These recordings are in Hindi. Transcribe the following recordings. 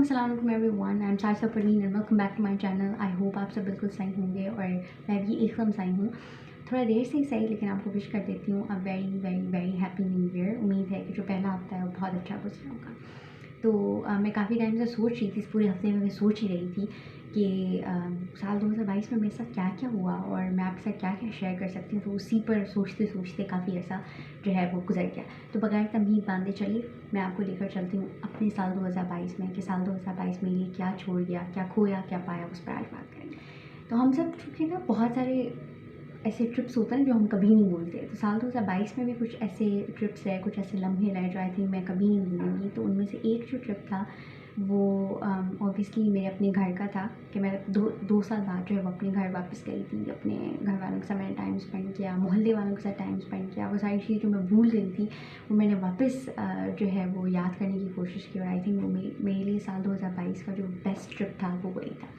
अस्सलाम वालेकुम everyone, I am Shaista Parveen and welcome back to my channel. I hope आप सब बिल्कुल सही होंगे और मैं भी एकदम सही हूँ। थोड़ा देर से ही सही, लेकिन आपको विश कर देती हूँ a very very very happy new year. उम्मीद है कि जो पहला हफ्ता है वो बहुत अच्छा गुजरा होगा। तो मैं काफ़ी टाइम से सोच रही थी, इस पूरे हफ्ते में मैं सोच ही रही थी कि साल 2022 में मेरे साथ क्या क्या हुआ और मैं आपके साथ क्या क्या शेयर कर सकती हूँ। तो उसी पर सोचते सोचते काफ़ी ऐसा जो है वो गुजर गया। तो बगैर तमहीद बांधे चलिए मैं आपको लेकर चलती हूँ अपने साल 2022 में, कि साल 2022 मेरे लिए क्या छोड़ गया, क्या खोया, क्या पाया, उस पर आज बात करेंगे। तो हम सब चूँकि ना बहुत सारे ऐसे ट्रिप्स होते हैं जो हम कभी नहीं भूलते। तो साल 2022 में भी कुछ ऐसे ट्रिप्स है, कुछ ऐसे लम्हे रहे जो आई थिंक मैं कभी नहीं भूलूँगी। तो उनमें से एक जो ट्रिप था वो ऑब्वियसली मेरे अपने घर का था, कि मैं दो साल बाद जो है वो अपने घर वापस गई थी। अपने घर वालों के साथ मैंने टाइम स्पेंड किया, मोहल्ले वालों के साथ टाइम स्पेंड किया। वो सारी चीज़ जो मैं भूल गई थी वो मैंने वापस जो है वो याद करने की कोशिश की। और आई थिंक वो मेरे लिए साल 2022 का जो बेस्ट ट्रिप था वो वही था।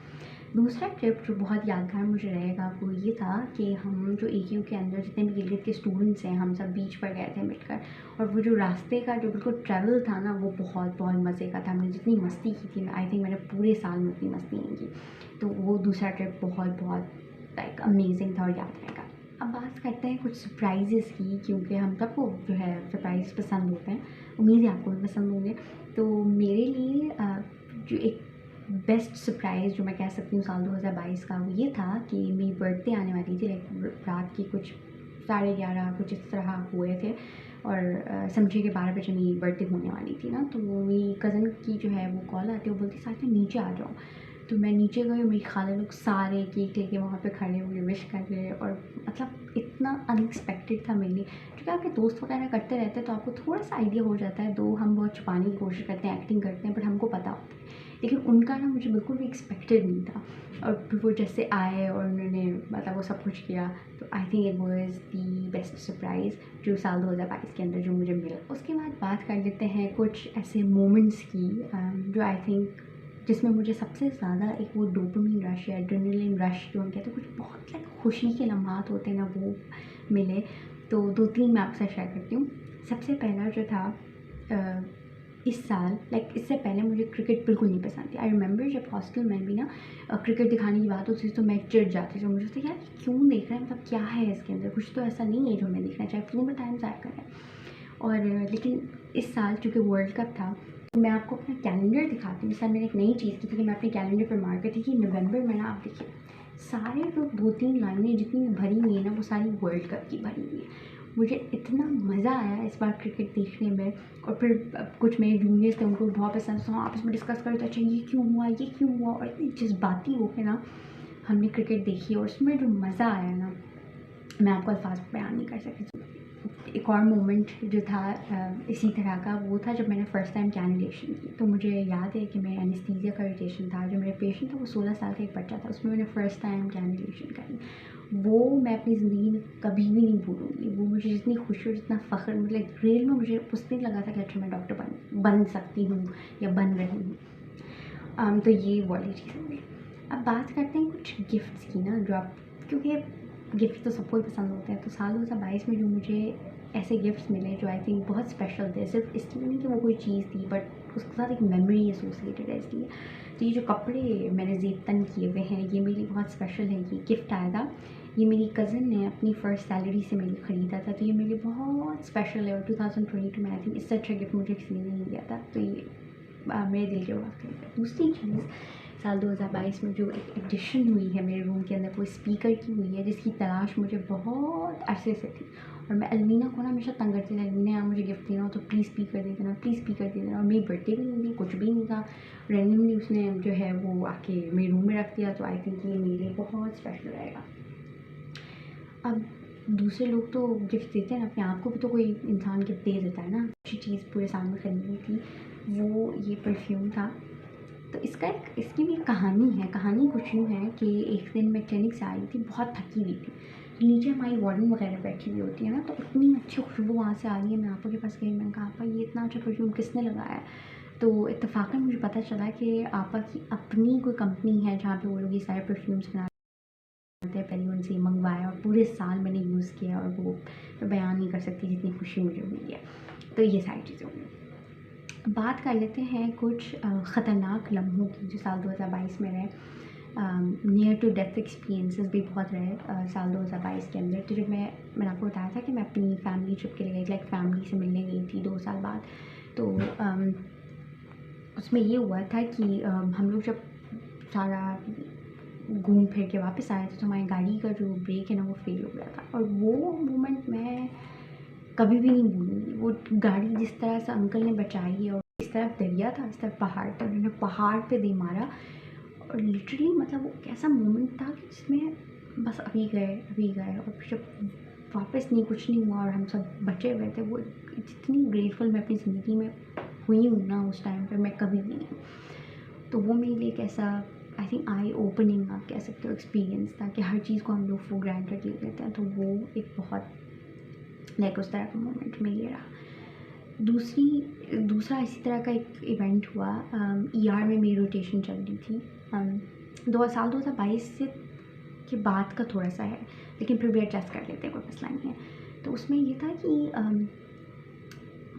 दूसरा ट्रिप जो बहुत यादगार मुझे रहेगा वो ये था कि हम जो AQ के अंदर जितने भी गिलगित के स्टूडेंट्स हैं, हम सब बीच पर गए थे मिलकर। और वो जो रास्ते का जो बिल्कुल ट्रैवल था ना, वो बहुत बहुत मज़े का था। हमने जितनी मस्ती की थी, आई थिंक मैंने पूरे साल में उतनी मस्ती नहीं की। तो वो दूसरा ट्रिप बहुत बहुत लाइक अमेजिंग था और याद रहेगा। अब बात करते हैं कुछ सरप्राइज़ेस की, क्योंकि हम सबको जो है सरप्राइज़ पसंद होते हैं। उम्मीद है आपको भी पसंद होंगे। तो मेरे लिए जो एक बेस्ट सरप्राइज़ जो मैं कह सकती हूँ साल 2022 का, वो ये था कि मेरी बर्थडे आने वाली थी। लाइक रात की कुछ 11:30 कुछ इस तरह हुए थे और समझिए कि 12 बजे मेरी बर्थडे होने वाली थी ना। तो मेरी कज़न की जो है वो कॉल आती है, वो बोलती साथ में नीचे आ जाओ। तो मैं नीचे गई और मेरी खाला लोग सारे केक लेके वहाँ पे खड़े हुए विश कर रहे। और मतलब इतना अनएक्सपेक्टेड था मेरे लिए, क्योंकि आपके दोस्त वगैरह करते रहते हैं तो आपको थोड़ा सा आइडिया हो जाता है। दो हम बहुत छुपाने की कोशिश करते हैं, एक्टिंग करते हैं, बट हमको पता होता है। लेकिन उनका ना मुझे बिल्कुल भी एक्सपेक्टेड नहीं था। और फिर वो जैसे आए और उन्होंने मतलब वो सब कुछ किया, तो I think it was the best surprise जो साल 2022 के अंदर जो मुझे मिला। उसके बाद बात कर लेते हैं कुछ ऐसे मोमेंट्स की जो आई थिंक जिसमें मुझे सबसे ज़्यादा एक वो डोपामिन रश या एड्रेनलिन रश जो हम कहते हैं, कुछ बहुत लाइक खुशी के लम्हात होते हैं ना, वो मिले। तो 2-3 मैं आपसे शेयर करती हूँ। सबसे पहला जो था इस साल, लाइक इससे पहले मुझे क्रिकेट बिल्कुल नहीं पसंद थी। आई रिमेंबर जब हॉस्टल में भी ना क्रिकेट दिखाने की बात होती थी तो मैं चिढ़ जाती थी। मुझे लगता यार क्यों देख रहे हैं, मतलब क्या है इसके अंदर, कुछ तो ऐसा नहीं है जो हमें देखना चाहिए, फिल्म में टाइम ज़ाया करें। और लेकिन इस साल चूँकि वर्ल्ड कप था, तो मैं आपको अपना कैलेंडर दिखाती हूँ। इस साल मैंने एक नई चीज़ की थी कि मैं अपने कैलेंडर पर मार्क करती थी नवंबर में ना, आप देखिए सारे जो 2-3 लाइनें जितनी भी भरी हुई है ना, वो सारी वर्ल्ड कप की भरी हुई है। मुझे इतना मज़ा आया इस बार क्रिकेट देखने में। और फिर कुछ मेरे जूनियर्स थे, उनको बहुत पसंद, तो हम आपस में डिस्कस करते अच्छा ये क्यों हुआ, ये क्यों हुआ। और इतनी जज्बाती होकर ना हमने क्रिकेट देखी और उसमें जो मज़ा आया ना, मैं आपको अल्फाज में बयान नहीं कर सकती। एक और मोमेंट जो था इसी तरह का, वो था जब मैंने फ़र्स्ट टाइम कैनिलेशन की। तो मुझे याद है कि मेरा एनेस्थीसिया का रोटेशन था। जो मेरा पेशेंट था वो 16 साल का एक बच्चा था, उसमें मैंने फ़र्स्ट टाइम कैनिलेशन करी। वो मैं अपनी ज़िंदगी में कभी भी नहीं भूलूँगी। वो मुझे जितनी खुशी और जितना फ़ख्र, मतलब रियल में मुझे उस दिन लगा था कि अच्छा मैं डॉक्टर बन सकती हूँ या बन रही हूँ। तो ये वाली चीज़ होगी। अब बात करते हैं कुछ गिफ्ट्स की ना, जो आप, क्योंकि गिफ्ट तो सबको ही पसंद होते हैं। तो साल 2022 में जो मुझे ऐसे गिफ्ट्स मिले जो आई थिंक बहुत स्पेशल थे, सिर्फ इसलिए नहीं कि वो कोई चीज़ थी, बट उसके साथ एक मेमोरी एसोसिएटेड है इसलिए। तो ये जो कपड़े मैंने जेब तन किए हुए हैं, ये मेरे लिए बहुत स्पेशल है। ये गिफ्ट आया था, ये मेरी कज़न ने अपनी फ़र्स्ट सैलरी से मेरे लिए ख़रीदा था। तो ये मेरे लिए बहुत स्पेशल है। और 2022 में आई थिंक इससे अच्छा गिफ्ट मुझे किसी ने नहीं दिया था। तो ये मेरे दिल के बात करेगा। दूसरी चीज़, साल 2022 में जो एक एडिशन हुई है मेरे रूम के अंदर, वो स्पीकर की हुई है, जिसकी तलाश मुझे बहुत अरसे से थी। और मैं अलमीना को ना हमेशा तंग करती थी, अलमीना यार मुझे गिफ्ट देना हो तो प्लीज़ स्पीकर दे देना, प्लीज़ स्पीकर दे देना। और मेरी बर्थडे भी नहीं थी, कुछ भी नहीं था, रैंडमली उसने जो है वो आके मेरे रूम में रख दिया। तो आई थिंक ये मेरे लिए बहुत स्पेशल रहेगा। अब दूसरे लोग तो गिफ्ट देते हैं, अपने आप को भी तो कोई इंसान गिफ्ट दे देता है ना। अच्छी चीज़ पूरे साल में खरीदी थी, वो ये परफ्यूम था। तो इसकी भी एक कहानी है। कहानी कुछ यूँ है कि एक दिन मैं क्लिनिक से आई थी, बहुत थकी हुई थी। तो नीचे हमारी वार्डन वगैरह बैठी हुई होती है ना, तो इतनी अच्छी खुशबू वहाँ से आ रही है। मैं आपा के पास गई, मैंने कहा आपा ये इतना अच्छा परफ्यूम किसने लगाया है। तो इत्तेफाकन मुझे पता चला कि आपा की अपनी कोई कंपनी है जहाँ पे वो लोग ये सारे परफ्यूम्स बनाते हैं। पहले उनसे मंगवाया और पूरे साल मैंने यूज़ किया, और वो मैं बयान नहीं कर सकती जितनी खुशी मुझे हुई है। तो ये सारी चीज़ें हुई। बात कर लेते हैं कुछ ख़तरनाक लम्हों की जो साल 2022 में रहे। नियर टू डेथ एक्सपीरियंसेस भी बहुत रहे साल 2022 के अंदर। तो जब मैंने आपको बताया था कि मैं अपनी फैमिली ट्रिप के लिए गई, लाइक फैमिली से मिलने गई थी 2 साल बाद। तो उसमें ये हुआ था कि हम लोग जब सारा घूम फिर के वापस आए थे तो हमारी गाड़ी का जो ब्रेक है ना वो फेल हो गया था। और वो मोमेंट मैं कभी भी नहीं भूलूँगी। वो गाड़ी जिस तरह से अंकल ने बचाई है, और इस तरफ दरिया था, इस तरफ पहाड़ था, उन्होंने पहाड़ पे दे मारा। और लिटरली मतलब वो कैसा मोमेंट था कि जिसमें बस अभी गए और जब वापस नहीं, कुछ नहीं हुआ और हम सब बचे हुए थे। वो जितनी ग्रेटफुल मैं अपनी ज़िंदगी में हुई हूँ ना उस टाइम पे, मैं कभी भी नहीं। तो वो मेरे लिए एक ऐसा, आई थिंक आई ओपनिंग आप कह सकते हो, एक्सपीरियंस था कि हर चीज़ को हम लोग फॉर ग्रांटेड ले लेते हैं। तो वो एक बहुत लाइक उस तरह का मोमेंट मेरे लिए रहा। दूसरा इसी तरह का एक इवेंट हुआ। ईआर में मेरी रोटेशन चल रही थी। 2022 से के बाद का थोड़ा सा है, लेकिन फिर भी एडजस्ट कर लेते हैं, कोई मसला नहीं है। तो उसमें ये था कि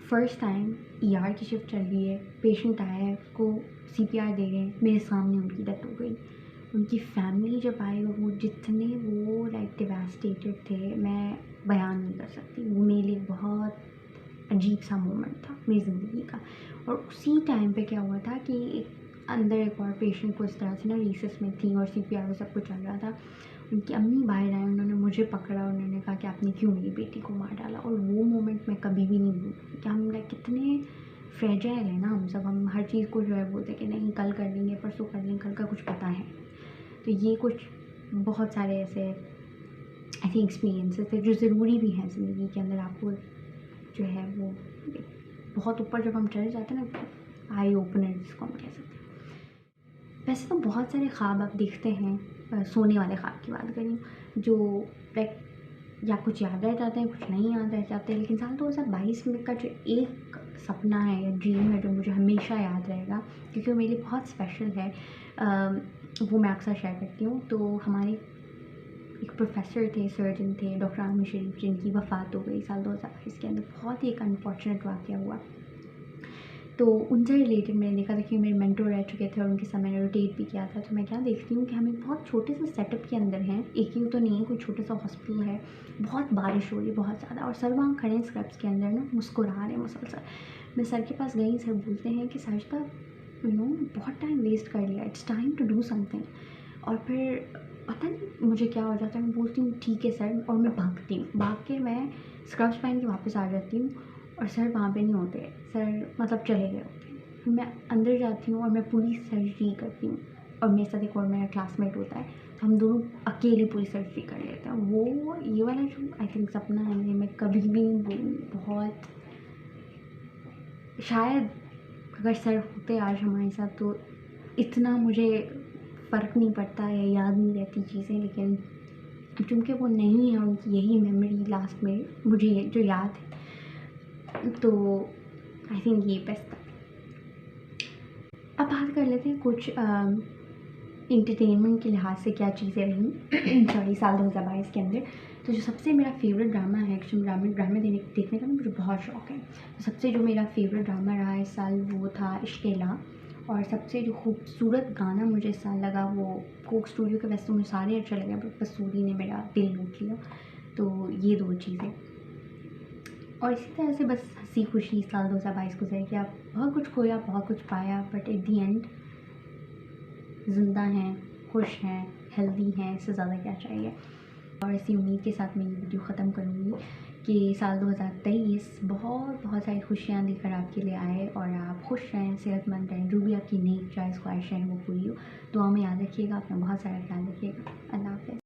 फ़र्स्ट टाइम ईआर की शिफ्ट चल रही है, पेशेंट आया है, उसको सीपीआर दे रहे हैं, मेरे सामने उनकी डेथ हो गई। उनकी फैमिली जब आई और वो जितने वो लाइक डिवास्टेटेड थे, मैं बयान नहीं कर सकती। वो मेरे लिए बहुत अजीब सा मोमेंट था मेरी ज़िंदगी का। और उसी टाइम पे क्या हुआ था कि अंदर एक और पेशेंट को इस तरह से ना रेसिस में थी और सीपीआर सब कुछ चल रहा था। उनकी अम्मी बाहर आए, उन्होंने मुझे पकड़ा, उन्होंने कहा कि आपने क्यों मेरी बेटी को मार डाला। और वो मोमेंट मैं कभी भी नहीं भूलूँगी कि हम लाइक कितने फ्रेजाइल है ना हम सब। हम हर चीज़ को जो है बोलते कि नहीं कल कर लेंगे, परसों कर लेंगे, कल का कुछ पता है। तो ये कुछ बहुत सारे ऐसे आई थिंक एक्सपीरियंसेस थे जो ज़रूरी भी हैं ज़िंदगी के अंदर। आपको जो है वो बहुत ऊपर जब हम चले जाते हैं ना, आई ओपनर जिसको हम कह सकते हैं। वैसे तो बहुत सारे ख्वाब आप देखते हैं, सोने वाले ख्वाब की बात करें, जो लाइक या कुछ याद रह जाते हैं, कुछ नहीं याद रह जाते। लेकिन साल 2022 में का जो एक सपना है या ड्रीम है जो मुझे हमेशा याद रहेगा, क्योंकि वो मेरे लिए बहुत स्पेशल है, वो मैं अक्सर शेयर करती हूँ। तो हमारे एक प्रोफेसर थे, सर्जन थे, डॉक्टर आमिर शरीफ, जिनकी वफ़ात हो गई साल 2022 के अंदर। बहुत ही एक अनफॉर्चुनेट वाक़या हुआ। तो उनसे रिलेटेड मैंने देखा था कि मेरे मेंटर रह चुके थे और उनके साथ मैंने रोटेट भी किया था। तो मैं क्या देखती हूँ कि हम एक बहुत छोटे से सेटअप के अंदर हैं, एक ही तो नहीं है, कोई छोटा सा हॉस्पिटल है, बहुत बारिश हो रही है बहुत ज़्यादा, और सर वहाँ खड़े हैं स्क्रब्स के अंदर ना, मुस्कुरा रहे हैं मुसलसल। मैं सर के पास गई, सर बोलते हैं कि साजिदा बहुत टाइम वेस्ट कर लिया, it's time to do something. और फिर पता नहीं मुझे क्या हो जाता है, मैं बोलती हूँ ठीक है सर, और मैं भागती हूँ, भाग के मैं स्क्रब्स पहन के वापस आ जाती हूँ। और सर वहाँ पे नहीं होते, सर मतलब चले गए होते हैं। फिर मैं अंदर जाती हूँ और मैं पूरी सर्जरी करती हूँ, और मेरे साथ एक और मेरा क्लासमेट होता है, तो हम दोनों अकेले पूरी सर्जरी कर लेते हैं। वो ये वाला जो आई थिंक सपना है मैं कभी भी नहीं भूलूँगी। बहुत शायद अगर सर होते आज हमारे साथ तो इतना मुझे फ़र्क नहीं पड़ता या याद नहीं रहती चीज़ें, लेकिन चूँकि वो नहीं है, उनकी यही मेमोरी लास्ट में मुझे जो याद है, तो आई थिंक ये बेस्ट था। अब बात कर लेते हैं कुछ एंटरटेनमेंट के लिहाज से क्या चीज़ें रहीं सॉरी साल 2022 के अंदर। तो जो सबसे मेरा फेवरेट ड्रामा है, एक्चुअली ड्रामे देखने का ना मुझे बहुत शौक़ है। तो सबसे जो मेरा फेवरेट ड्रामा रहा इस साल वो था इश्क-ए-ला। और सबसे जो खूबसूरत गाना मुझे इस साल लगा वो कोक स्टूडियो के, वैसे तो मुझे सारे अच्छे लगे बट कसूरी ने मेरा दिल लूट लिया। तो ये 2 चीज़ें। और इसी तरह से बस हँसी खुशी साल 2022 गुजर गया। बहुत कुछ खोया, बहुत कुछ पाया, बट एट द एंड ज़िंदा हैं, खुश हैं, हेल्दी हैं, इससे ज़्यादा क्या चाहिए। और इसी उम्मीद के साथ मैं ये वीडियो ख़त्म करूँगी कि साल 2023 बहुत बहुत सारी खुशियाँ लेकर आपके लिए आए और आप खुश रहें, सेहतमंद रहें, जो भी आपकी नेक चॉइस ख्वाहिशें हैं वो पूरी हो। दुआ में याद रखिएगा, अपना बहुत सारा ख्याल रखिएगा। अल्लाह हाफ़िज़।